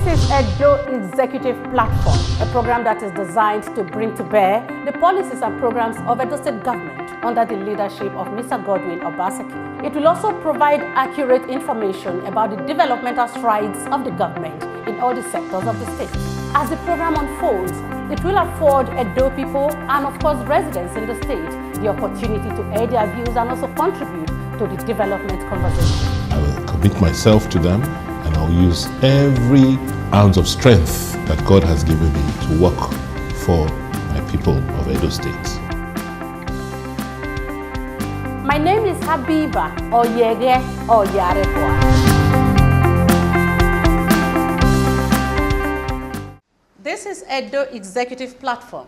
is Edo Executive Platform, a program that is designed to bring to bear the policies and programs of Edo State government under the leadership of Mr. Godwin Obaseki. It will also provide accurate information about the developmental strides of the government in all the sectors of the state. As the program unfolds, it will afford Edo people and of course residents in the state the opportunity to air their views and also contribute to the development conversation. I will commit myself to them, and I'll use every ounce of strength that God has given me to work for my people of Edo State. My name is Habiba Oyege Oyarekwa. This is Edo Executive Platform.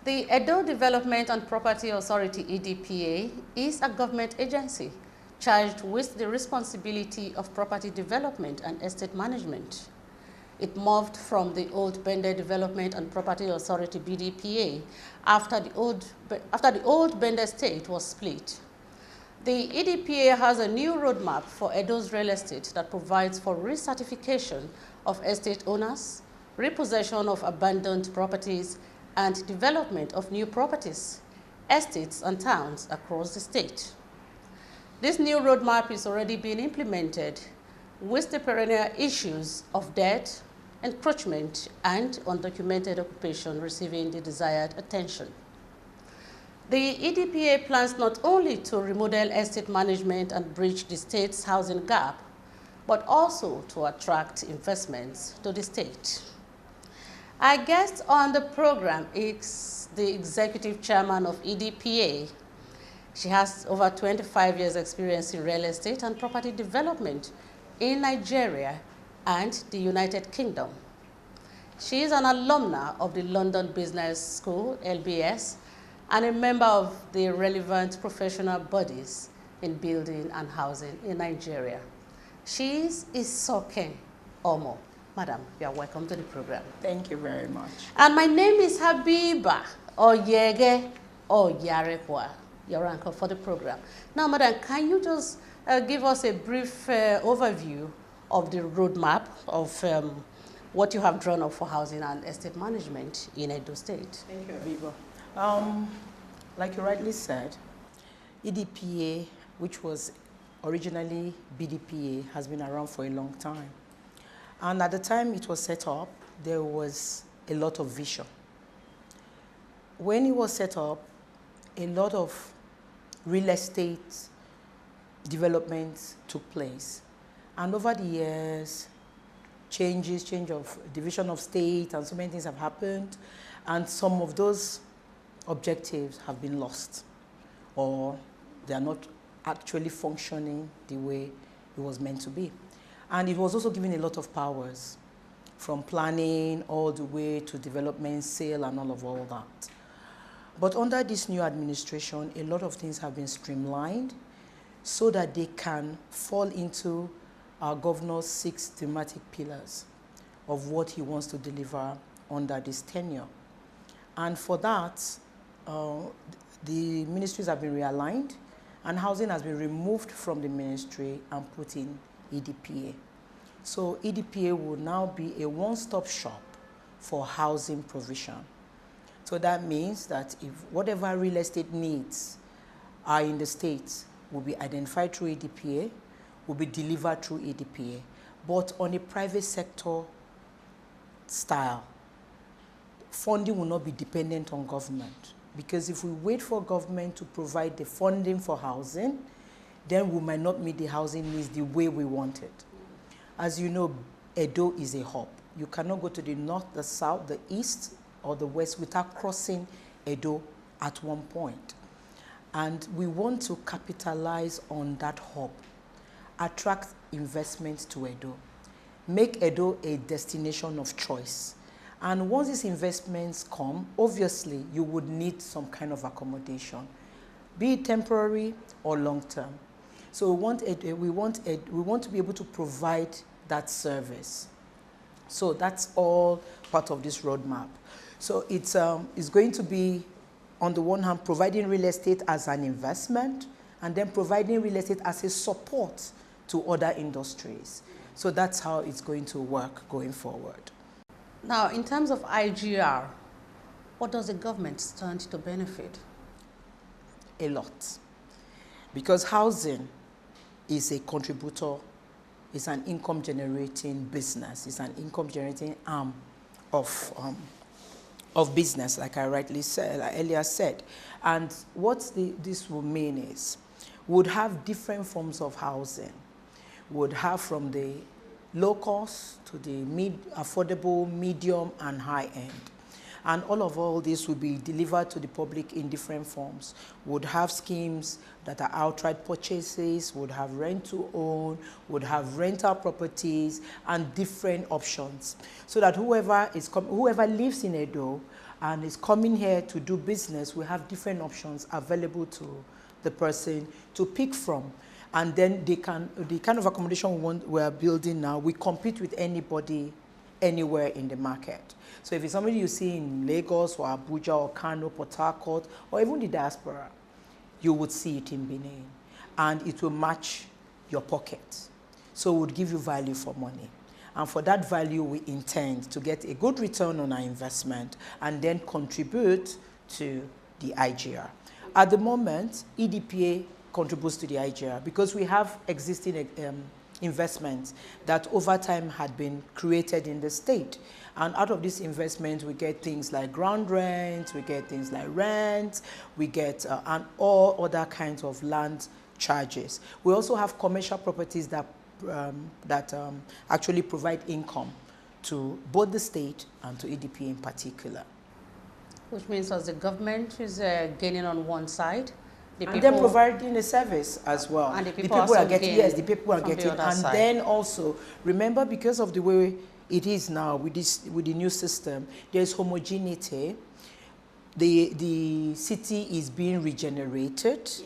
The Edo Development and Property Authority, EDPA, is a government agency charged with the responsibility of property development and estate management. It moved from the old Bender Development and Property Authority, BDPA, after the old Bender State was split. The EDPA has a new roadmap for Edo's real estate that provides for recertification of estate owners, repossession of abandoned properties, and development of new properties, estates, and towns across the state. This new roadmap is already being implemented with the perennial issues of debt, encroachment, and undocumented occupation receiving the desired attention. The EDPA plans not only to remodel estate management and bridge the state's housing gap, but also to attract investments to the state. Our guest on the program is the executive chairman of EDPA. She has over 25 years experience in real estate and property development in Nigeria and the United Kingdom. She is an alumna of the London Business School, LBS, and a member of the relevant professional bodies in building and housing in Nigeria. She is Isoken Omo. Madam, you are welcome to the program. Thank you very much. And my name is Habiba Oyege Oyarekwa, your anchor for the program. Now, madam, can you just give us a brief overview of the roadmap of what you have drawn up for housing and estate management in Edo State? Thank you, Habiba. Like you rightly said, EDPA, which was originally BDPA, has been around for a long time. And at the time it was set up, there was a lot of vision. When it was set up, a lot of real estate developments took place. And over the years, change of division of state, and so many things have happened. And some of those objectives have been lost, or they are not actually functioning the way it was meant to be. And it was also given a lot of powers, from planning all the way to development, sale, and all that. But under this new administration, a lot of things have been streamlined so that they can fall into our governor's 6 thematic pillars of what he wants to deliver under this tenure. And for that, the ministries have been realigned, and housing has been removed from the ministry and put in EDPA. So EDPA will now be a one-stop shop for housing provision. So that means that if whatever real estate needs are in the states will be identified through EDPA, will be delivered through EDPA, but on a private sector style. Funding will not be dependent on government, because if we wait for government to provide the funding for housing, then we might not meet the housing needs the way we want it. As you know, Edo is a hub. You cannot go to the north, the south, the east, or the west without crossing Edo at one point. And we want to capitalize on that hub, attract investments to Edo, make Edo a destination of choice. And once these investments come, obviously you would need some kind of accommodation, be it temporary or long-term. So we want to be able to provide that service. So that's all part of this roadmap. So it's going to be, on the one hand, providing real estate as an investment, and then providing real estate as a support to other industries. So that's how it's going to work going forward. Now, in terms of IGR, what does the government stand to benefit? A lot. Because housing is a contributor, is an income generating business, it's an income generating arm of business, like I rightly said, like earlier said. And what this will mean is, would have different forms of housing, would have from the low cost to the affordable, medium, and high end. And all this will be delivered to the public in different forms. Would have schemes that are outright purchases, would have rent to own, would have rental properties, and different options. So that whoever lives in Edo and is coming here to do business will have different options available to the person to pick from. And then the kind of accommodation we're building now, we compete with anybody anywhere in the market. So if it's somebody you see in Lagos or Abuja or Kano, Port Harcourt, or even the diaspora, you would see it in Benin. And it will match your pocket. So it would give you value for money. And for that value, we intend to get a good return on our investment and then contribute to the IGR. At the moment, EDPA contributes to the IGR because we have existing investments that over time had been created in the state. And out of these investments, we get things like ground rent, we get things like rent, we get and all other kinds of land charges. We also have commercial properties that actually provide income to both the state and to EDPA in particular. Which means as the government is gaining on one side, and then providing a service as well. And the people are getting, yes, the people are getting. The and side. Then also, remember, because of the way it is now with the new system, there is homogeneity. The city is being regenerated. Yes.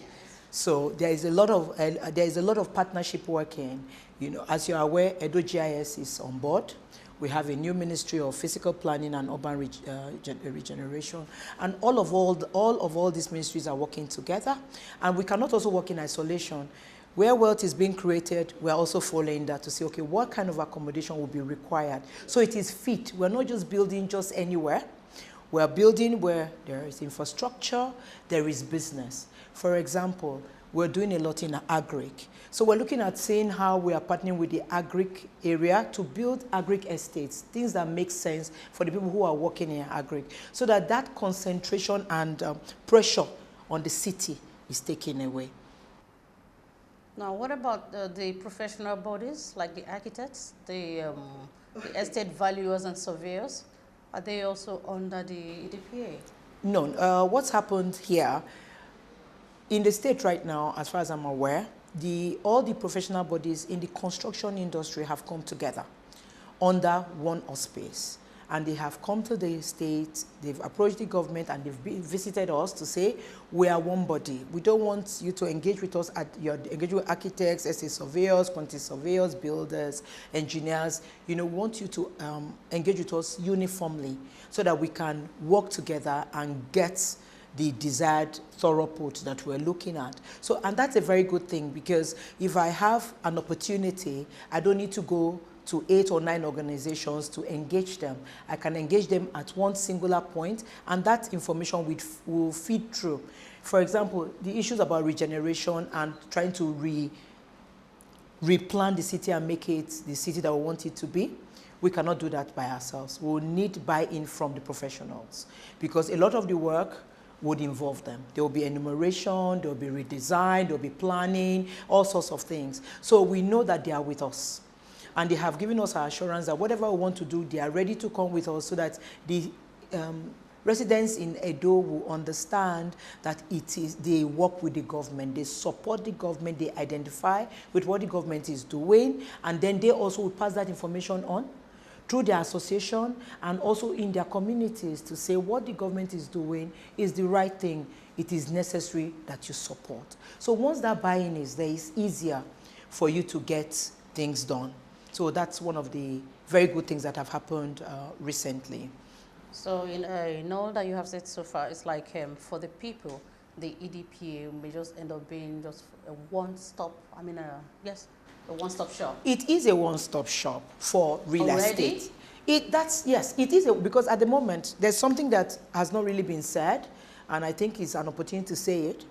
So there is a lot of partnership working. You know, as you are aware, Edo GIS is on board. We have a new Ministry of Physical Planning and Urban Regeneration, and all of these ministries are working together. And we cannot also work in isolation. Where wealth is being created, we are also following that to say, okay, what kind of accommodation will be required? So it is fit. We're not just building just anywhere. We're building where there is infrastructure, there is business. For example, we're doing a lot in agric. So we're looking at seeing how we are partnering with the agric area to build agric estates, things that make sense for the people who are working in agric, so that concentration and pressure on the city is taken away. Now, what about the professional bodies, like the architects, the estate valuers and surveyors? Are they also under the EDPA? No. What's happened here, in the state right now, as far as I'm aware, all the professional bodies in the construction industry have come together under one auspice. And they have come to the state, they've approached the government, and they've visited us to say, we are one body. We don't want you to engage with us engage with architects, estate surveyors, quantity surveyors, builders, engineers. You know, we want you to engage with us uniformly so that we can work together and get the desired throughput that we're looking at. So, and that's a very good thing, because if I have an opportunity, I don't need to go to 8 or 9 organizations to engage them. I can engage them at one singular point, and that information will feed through. For example, the issues about regeneration and trying to replan the city and make it the city that we want it to be, we cannot do that by ourselves. We will need buy-in from the professionals, because a lot of the work would involve them. There will be enumeration, there will be redesign, there will be planning, all sorts of things. So we know that they are with us. And they have given us our assurance that whatever we want to do, they are ready to come with us, so that the residents in Edo will understand that they work with the government, they support the government, they identify with what the government is doing, and then they also will pass that information on through their association and also in their communities to say what the government is doing is the right thing. It is necessary that you support. So once that buy-in is there, it's easier for you to get things done. So that's one of the very good things that have happened recently. So in all that you have said so far, it's like for the people, the EDPA may just end up being just a one-stop, yes? A one-stop shop. It is a one-stop shop for real Already? estate. Yes, it is, because at the moment, there's something that has not really been said, and I think it's an opportunity to say it.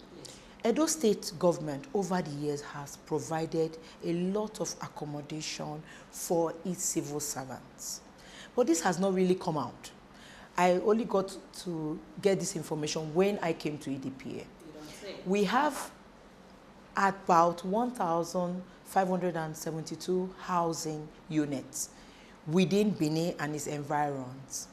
Edo State government over the years has provided a lot of accommodation for its civil servants. But this has not really come out. I only got to get this information when I came to EDPA. We have about 1,572 housing units within Benin and its environs,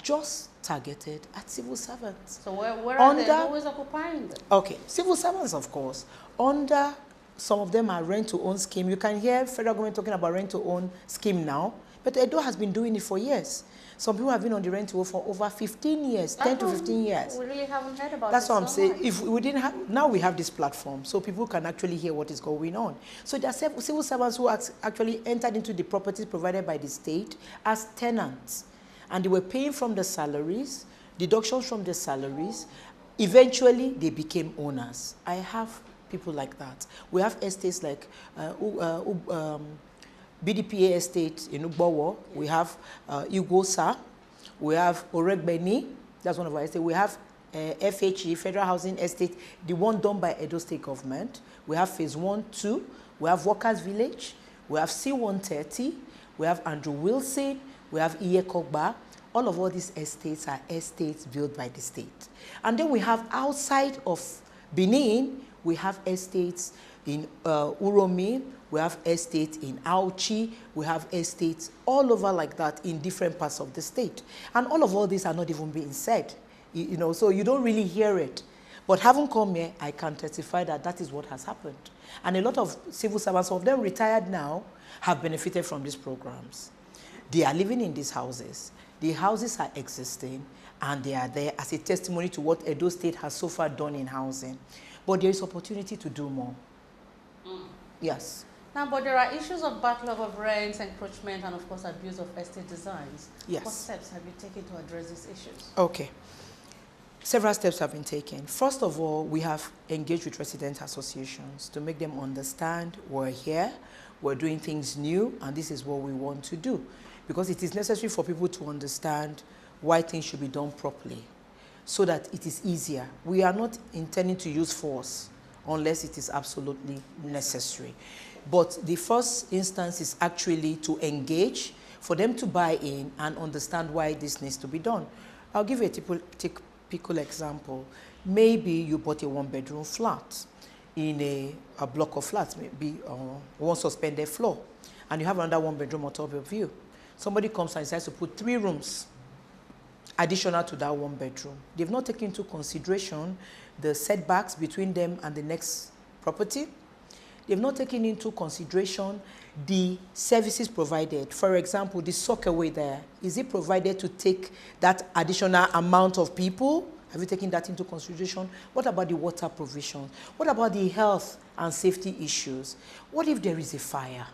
just targeted at civil servants. So where are they always occupying them? Okay, civil servants, of course. Under, some of them are rent-to-own scheme. You can hear federal government talking about rent-to-own scheme now, but Edo has been doing it for years. Some people have been on the rent-to-own for over 15 years, 10 to 15 years. We really haven't heard about That's this what I'm so saying. much. If we didn't have, now we have this platform, so people can actually hear what is going on. So there are civil servants who actually entered into the properties provided by the state as tenants. And they were paying from the salaries, deductions from the salaries. Eventually, they became owners. I have people like that. We have estates like BDPA estate in Ugbowo. We have Igosa. We have Oregbeni. That's one of our estates. We have FHE, Federal Housing Estate, the one done by Edo State government. We have phase 1, 2. We have Workers Village. We have C130. We have Andrew Wilson. We have Iyekogba. All these estates are estates built by the state. And then we have outside of Benin, we have estates in Uromi, we have estates in Auchi, we have estates all over like that in different parts of the state. And all these are not even being said, so you don't really hear it. But having come here, I can testify that that is what has happened. And a lot of civil servants, some of them retired now, have benefited from these programs. They are living in these houses. The houses are existing, and they are there as a testimony to what Edo State has so far done in housing. But there is opportunity to do more. Yes. Now, but there are issues of backlog of rents, encroachment, and of course abuse of estate designs. Yes. What steps have you taken to address these issues? Okay. Several steps have been taken. First of all, we have engaged with resident associations to make them understand we're here, we're doing things new, and this is what we want to do. Because it is necessary for people to understand why things should be done properly, so that it is easier. We are not intending to use force unless it is absolutely necessary. But the first instance is actually to engage, for them to buy in and understand why this needs to be done. I'll give you a typical example. Maybe you bought a one-bedroom flat in a block of flats, maybe one suspended floor, and you have another one-bedroom on top of you. Somebody comes and decides to put 3 rooms additional to that one bedroom. They've not taken into consideration the setbacks between them and the next property. They've not taken into consideration the services provided. For example, the sockaway there, is it provided to take that additional amount of people? Have you taken that into consideration? What about the water provision? What about the health and safety issues? What if there is a fire?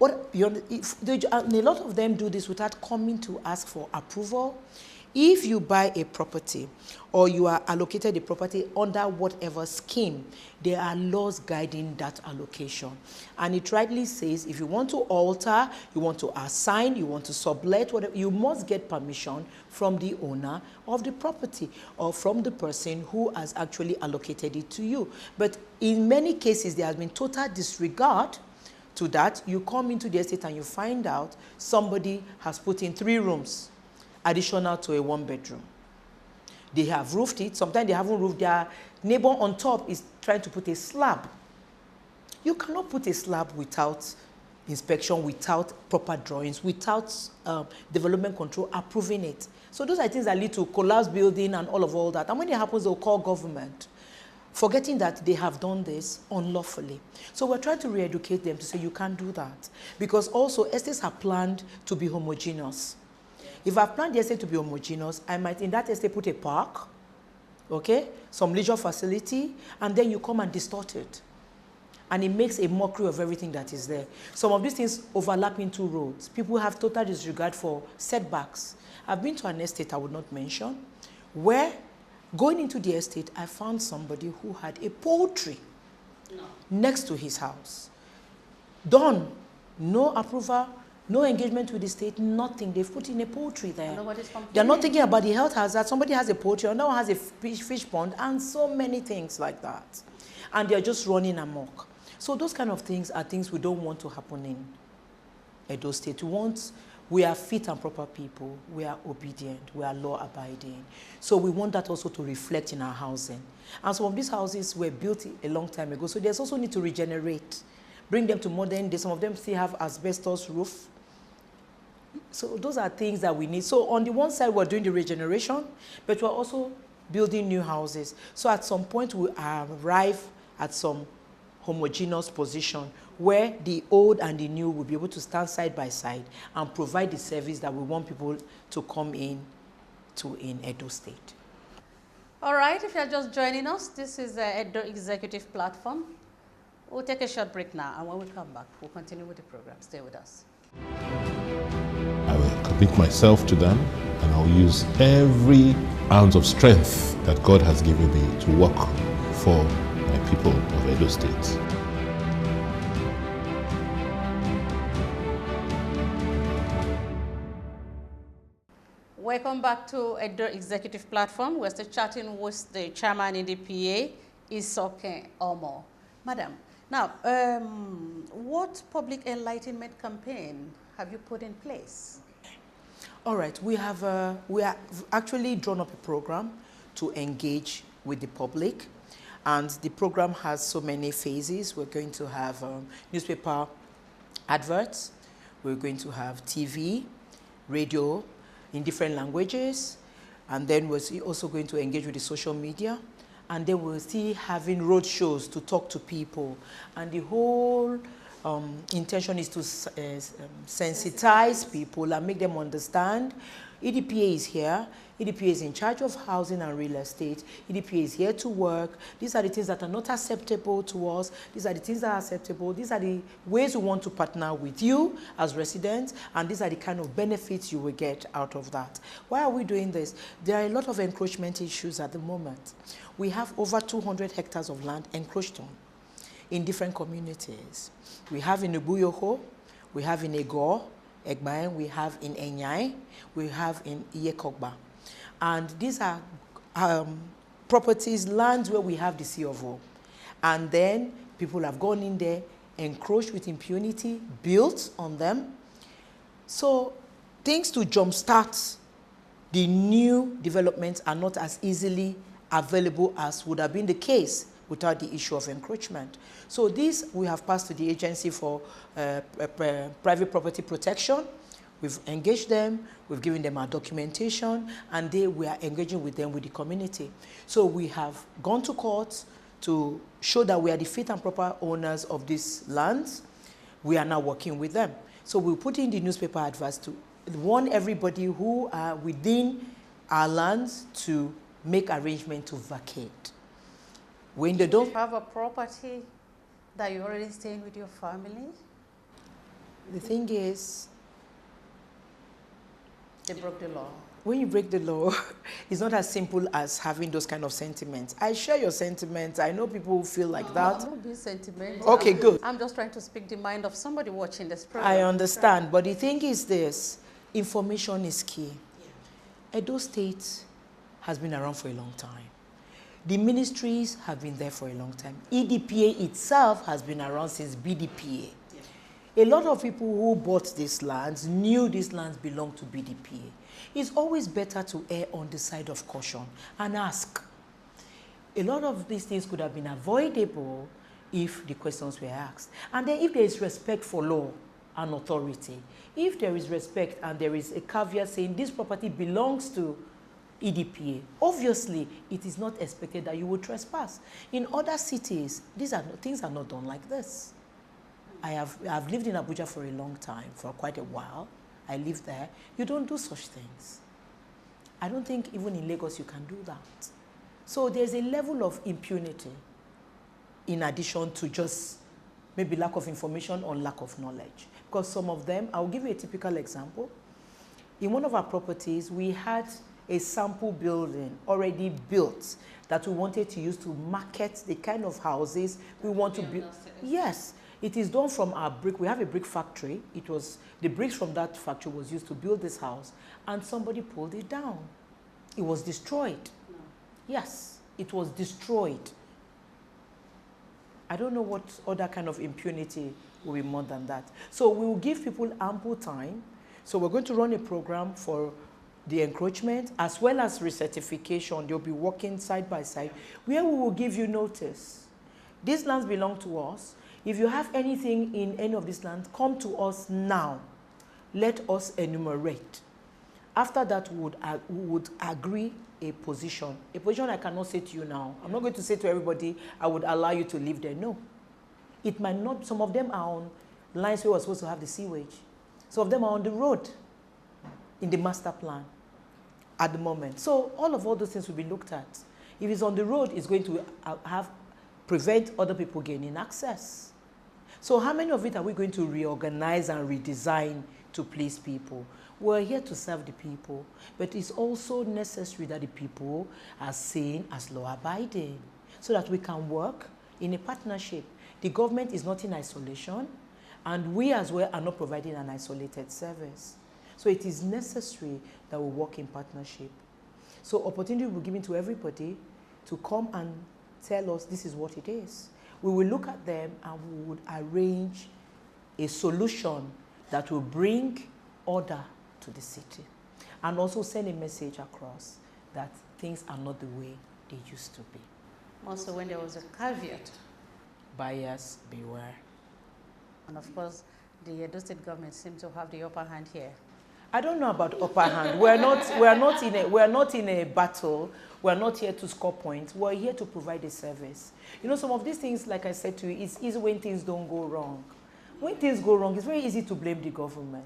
A lot of them do this without coming to ask for approval. If you buy a property or you are allocated a property under whatever scheme, there are laws guiding that allocation. And it rightly says if you want to alter, you want to assign, you want to sublet, whatever, you must get permission from the owner of the property or from the person who has actually allocated it to you. But in many cases, there has been total disregard to that. You come into the estate and you find out somebody has put in 3 rooms additional to a 1-bedroom. They have roofed it. Sometimes they haven't roofed. Their neighbor on top is trying to put a slab. You cannot put a slab without inspection, without proper drawings, without development control approving it. So those are things that lead to collapse building and all that. And when it happens, they'll call government, forgetting that they have done this unlawfully. So we're trying to re-educate them to say you can't do that. Because also estates are planned to be homogeneous. If I've planned the estate to be homogeneous, I might in that estate put a park, okay, some leisure facility, and then you come and distort it. And it makes a mockery of everything that is there. Some of these things overlap into roads. People have total disregard for setbacks. I've been to an estate I would not mention, where going into the estate, I found somebody who had a poultry next to his house. Done. No approval, no engagement with the state, nothing. They've put in a poultry there. They're not thinking about the health hazard. Somebody has a poultry, another one has a fish pond, and so many things like that. And they're just running amok. So those kind of things are things we don't want to happen in Edo State. We are fit and proper people. We are obedient. We are law-abiding. So we want that also to reflect in our housing. And some of these houses were built a long time ago, so there's also need to regenerate. Bring them to modern day. Some of them still have asbestos roof. So those are things that we need. So on the one side, we're doing the regeneration, but we're also building new houses. So at some point, we arrive at some homogeneous position where the old and the new will be able to stand side by side and provide the service that we want people to come in to in Edo State. All right, if you're just joining us, this is the Edo Executive Platform. We'll take a short break now, and when we come back, we'll continue with the program. Stay with us. I will commit myself to them, and I'll use every ounce of strength that God has given me to work for my people of Edo State. Welcome back to Edo Executive Platform. We're still chatting with the chairman EDPA, Isoke Omo. Madam, now, what public enlightenment campaign have you put in place? All right, we have actually drawn up a program to engage with the public, and the program has so many phases. We're going to have newspaper adverts, we're going to have TV, radio in different languages, and then we're also going to engage with the social media. And then we're still having road shows to talk to people. And the whole intention is to sensitize people and make them understand. EDPA is here. EDPA is in charge of housing and real estate. EDPA is here to work. These are the things that are not acceptable to us. These are the things that are acceptable. These are the ways we want to partner with you as residents, and these are the kind of benefits you will get out of that. Why are we doing this? There are a lot of encroachment issues at the moment. We have over 200 hectares of land encroached on in different communities. We have in Ubuyoho, we have in Ego, Egbaen, we have in Enyai, we have in Iyekogba. And these are properties, lands where we have the C of O. And then people have gone in there, encroached with impunity, built on them. So things to jumpstart the new developments are not as easily available as would have been the case without the issue of encroachment. So this we have passed to the Agency for Private Property Protection. We've engaged them, we've given them our documentation, and we are engaging with them with the community. So we have gone to court to show that we are the fit and proper owners of these lands. We are now working with them. So we'll put in the newspaper adverts to warn everybody who are within our lands to make arrangement to vacate. When they don't have a property that you're already staying with your family? The thing is, they broke the law. When you break the law, it's not as simple as having those kind of sentiments. I share your sentiments. I know people who feel like that. I'm not being sentimental. Okay, good. I'm just trying to speak the mind of somebody watching this program. I understand, but the thing is this, information is key. Yeah. Edo State has been around for a long time. The ministries have been there for a long time. EDPA itself has been around since BDPA. Yeah. A lot of people who bought these lands knew these lands belonged to BDPA. It's always better to err on the side of caution and ask. A lot of these things could have been avoidable if the questions were asked. And then if there is respect for law and authority, if there is respect and there is a caveat saying this property belongs to EDPA, obviously it is not expected that you will trespass. In other cities, things are not done like this. I've lived in Abuja for a long time, for quite a while. I live there. You don't do such things. I don't think even in Lagos you can do that. So there's a level of impunity in addition to just maybe lack of information or lack of knowledge. Because some of them, I'll give you a typical example. In one of our properties, we had a sample building already built that we wanted to use to market the kind of houses we want to build. Yes. It is done from our brick. We have a brick factory. It was, the bricks from that factory was used to build this house, and somebody pulled it down. It was destroyed. No. Yes, it was destroyed. I don't know what other kind of impunity will be more than that. So we will give people ample time. So we're going to run a program for the encroachment as well as recertification. They'll be working side by side, where we will give you notice. These lands belong to us. If you have anything in any of these lands, come to us now. Let us enumerate. After that, we would agree a position. A position I cannot say to you now. I'm not going to say to everybody, I would allow you to live there. No. It might not, some of them are on lines where we're supposed to have the sewage. Some of them are on the road in the master plan at the moment. So all those things will be looked at. If it's on the road, it's going to prevent other people gaining access. So how many of it are we going to reorganize and redesign to please people? We're here to serve the people, but it's also necessary that the people are seen as law-abiding so that we can work in a partnership. The government is not in isolation, and we as well are not providing an isolated service. So it is necessary that we work in partnership. So opportunity will be given to everybody to come and tell us this is what it is. We will look at them and we would arrange a solution that will bring order to the city and also send a message across that things are not the way they used to be. Also, when there was a caveat. Buyers beware. And of course, the Edo State government seems to have the upper hand here. I don't know about upper hand. We're not in a battle. We're not here to score points. We're here to provide a service. You know, some of these things, like I said to you, it's easy when things don't go wrong. When things go wrong, it's very easy to blame the government.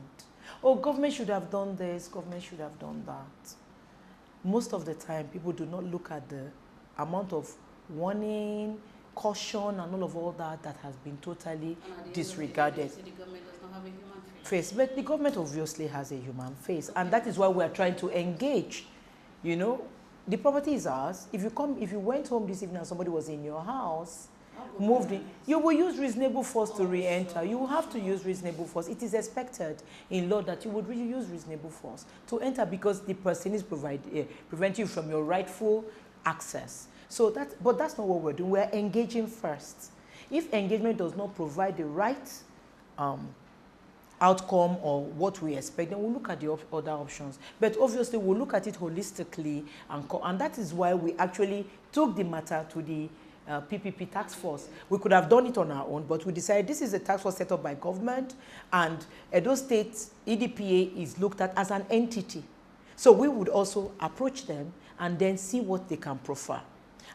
Oh, government should have done this, government should have done that. Most of the time, people do not look at the amount of warning, caution, and all that has been totally disregarded. The government does not have a human face. But the government obviously has a human face, and that is why we are trying to engage. You know, the property is ours. If you went home this evening and somebody was in your house, moved in, you will use reasonable force to re-enter. You will have to use reasonable force. It is expected in law that you would really use reasonable force to enter because the person is preventing you from your rightful access. So but that's not what we're doing. We're engaging first. If engagement does not provide the right outcome or what we expect, then we'll look at the other options. But obviously, we'll look at it holistically, and that is why we actually took the matter to the PPP task force. We could have done it on our own, but we decided this is a task force set up by government, and Edo State EDPA is looked at as an entity. So we would also approach them and then see what they can proffer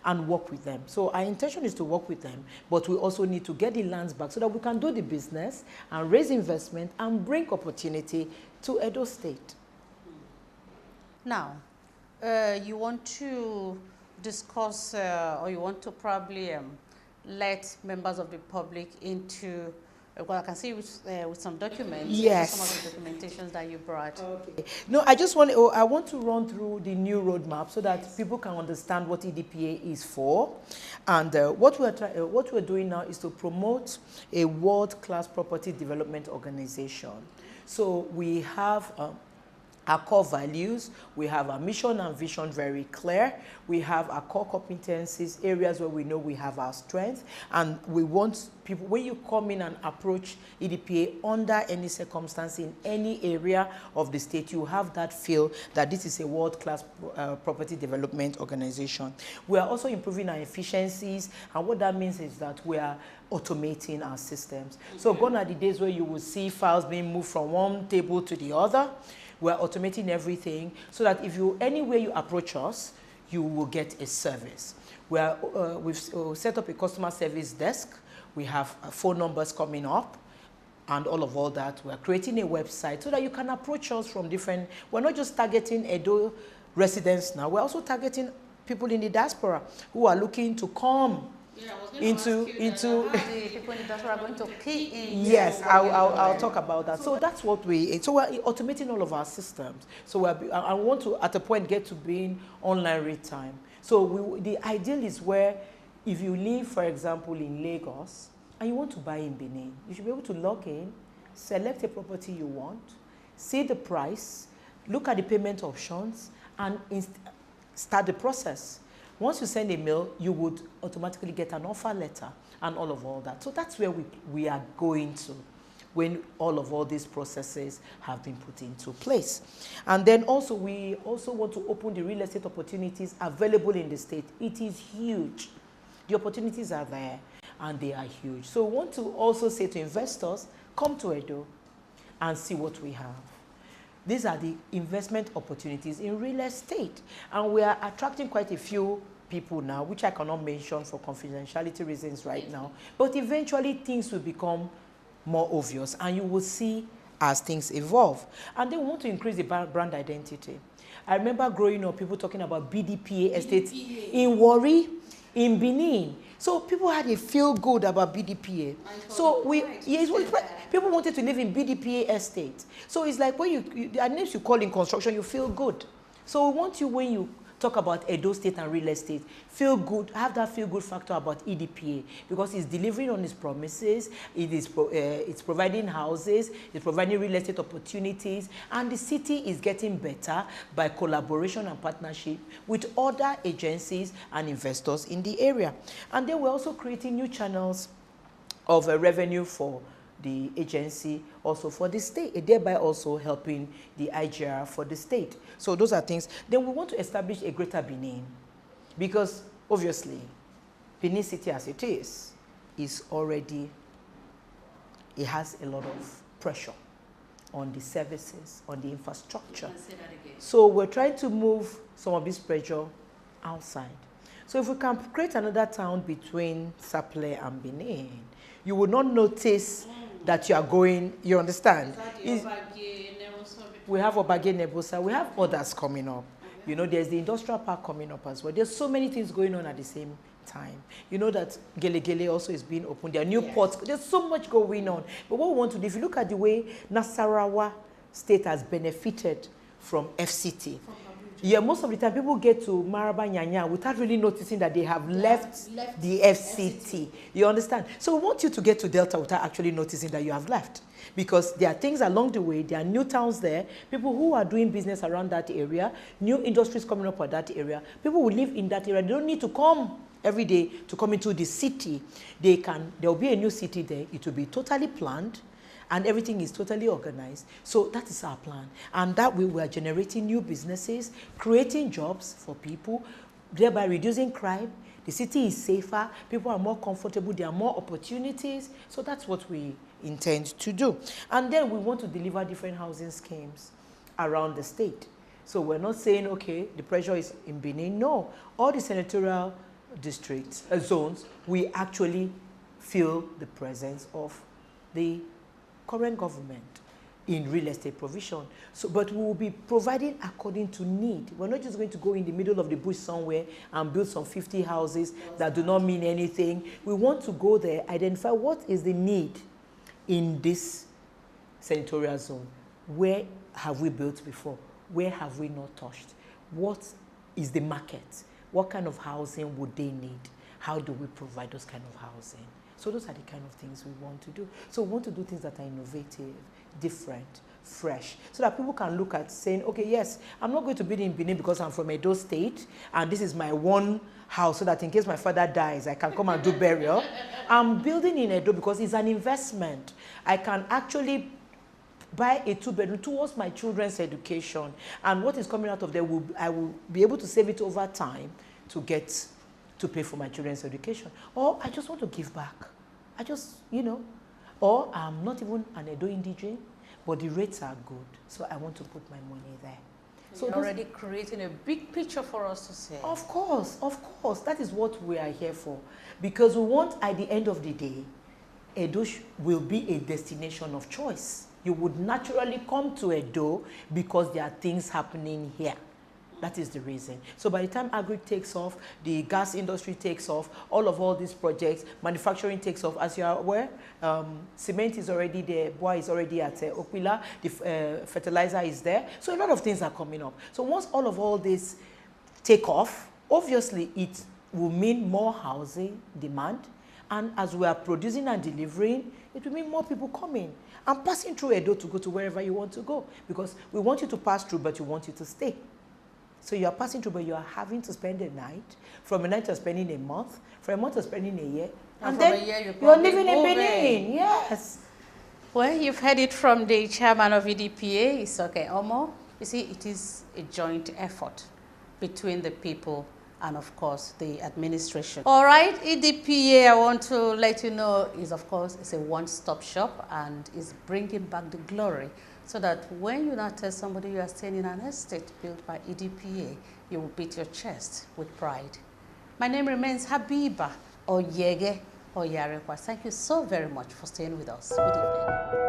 and work with them. So our intention is to work with them, but we also need to get the lands back so that we can do the business and raise investment and bring opportunity to Edo State. Now, you want to discuss or you want to probably let members of the public into, well, I can see with some documents, yes, some of the documentations that you brought. Okay. No, I want to run through the new roadmap so that people can understand what EDPA is for. And what we're doing now is to promote a world-class property development organization. So we have our core values, we have our mission and vision very clear, we have our core competencies, areas where we know we have our strength, and we want people, when you come in and approach EDPA under any circumstance in any area of the state, you have that feel that this is a world-class property development organization. We are also improving our efficiencies, and what that means is that we are automating our systems. So gone are the days where you will see files being moved from one table to the other. We're automating everything so that if anywhere you approach us, you will get a service. We've set up a customer service desk. We have phone numbers coming up and all that. We're creating a website so that you can approach us from different, we're not just targeting Edo residents now, we're also targeting people in the diaspora who are looking to come into the people in the diaspora are going to key in. Yes, I'll talk about that. So that's what we're automating all of our systems. So I want to at a point get to being online real time. So the ideal is where if you live, for example, in Lagos and you want to buy in Benin, you should be able to log in, select a property you want, see the price, look at the payment options, and start the process. Once you send a mail, you would automatically get an offer letter and all that. So that's where we are going to when all these processes have been put into place. And then also, we also want to open the real estate opportunities available in the state. It is huge. The opportunities are there, and they are huge. So we want to also say to investors, come to Edo and see what we have. These are the investment opportunities in real estate. And we are attracting quite a few people now, which I cannot mention for confidentiality reasons right now. But eventually things will become more obvious, and you will see as things evolve. And then we want to increase the brand identity. I remember growing up, people talking about BDPA estates in Warri, in Benin. So people had a feel good about BDPA. So people wanted to live in BDPA estate. So it's like when the names you call in construction, you feel good. So we want you, when you talk about Edo State and real estate, feel good, have that feel good factor about EDPA, because it's delivering on its promises, it's providing houses, it's providing real estate opportunities, and the city is getting better by collaboration and partnership with other agencies and investors in the area. And then we're also creating new channels of revenue for the agency, also for the state, thereby also helping the IGR for the state. So those are things. Then we want to establish a greater Benin, because obviously Benin City as it is already, it has a lot of pressure on the services, on the infrastructure. Say that again. So we're trying to move some of this pressure outside. So if we can create another town between Saple and Benin, you will not notice that you are going, you understand? We have Obage Nebosa, we have others coming up. You know, there's the industrial park coming up as well. There's so many things going on at the same time. You know that Gele Gele also is being opened. There are new ports. There's so much going on. But what we want to do, if you look at the way Nasarawa State has benefited from FCT, yeah, most of the time people get to Maraba Nyanya without really noticing that they have left the FCT. You understand? So we want you to get to Delta without actually noticing that you have left. Because there are things along the way, there are new towns there, people who are doing business around that area, new industries coming up at that area, people who live in that area, they don't need to come every day to come into the city. There will be a new city there, it will be totally planned, and everything is totally organized. So that is our plan. And that way we are generating new businesses, creating jobs for people, thereby reducing crime. The city is safer, people are more comfortable, there are more opportunities. So that's what we intend to do. And then we want to deliver different housing schemes around the state. So we're not saying, okay, the pressure is in Benin. No, all the senatorial districts, zones, we actually feel the presence of the current government in real estate provision. So, but we will be providing according to need. We're not just going to go in the middle of the bush somewhere and build some 50 houses that do not mean anything. We want to go there, identify what is the need in this senatorial zone. Where have we built before? Where have we not touched? What is the market? What kind of housing would they need? How do we provide those kind of housing? So those are the kind of things we want to do. So we want to do things that are innovative, different, fresh, so that people can look at saying, okay, yes, I'm not going to build in Benin because I'm from Edo State, and this is my one house, so that in case my father dies, I can come and do burial. I'm building in Edo because it's an investment. I can actually buy a 2-bedroom towards my children's education, and what is coming out of there, I will be able to save it over time to get to pay for my children's education. Or I just want to give back. I just, you know, or I'm not even an Edo indigene, but the rates are good, so I want to put my money there. So you're already creating a big picture for us to see. Of course, that is what we are here for. Because we want, at the end of the day, Edo will be a destination of choice. You would naturally come to Edo because there are things happening here. That is the reason. So by the time agri takes off, the gas industry takes off, all these projects, manufacturing takes off. As you are aware, cement is already there, bois is already at Okpila, the fertilizer is there. So a lot of things are coming up. So once all this take off, obviously it will mean more housing demand, And as we are producing and delivering, it will mean more people coming and passing through Edo to go to wherever you want to go. Because we want you to pass through, but we want you to stay. So you are passing through, but you are having to spend a night. From a night, you're spending a month. From a month, you're spending a year. And then you're living in Benin. Yes. Well, you've heard it from the chairman of EDPA, Isoke Omo. You see, it is a joint effort between the people and, of course, the administration. All right, EDPA, I want to let you know, is, of course, it's a one-stop shop and is bringing back the glory so that when you now tell somebody you are staying in an estate built by EDPA, you will beat your chest with pride. My name remains Habiba Oyege Oyarekwa. Thank you so very much for staying with us. Good evening.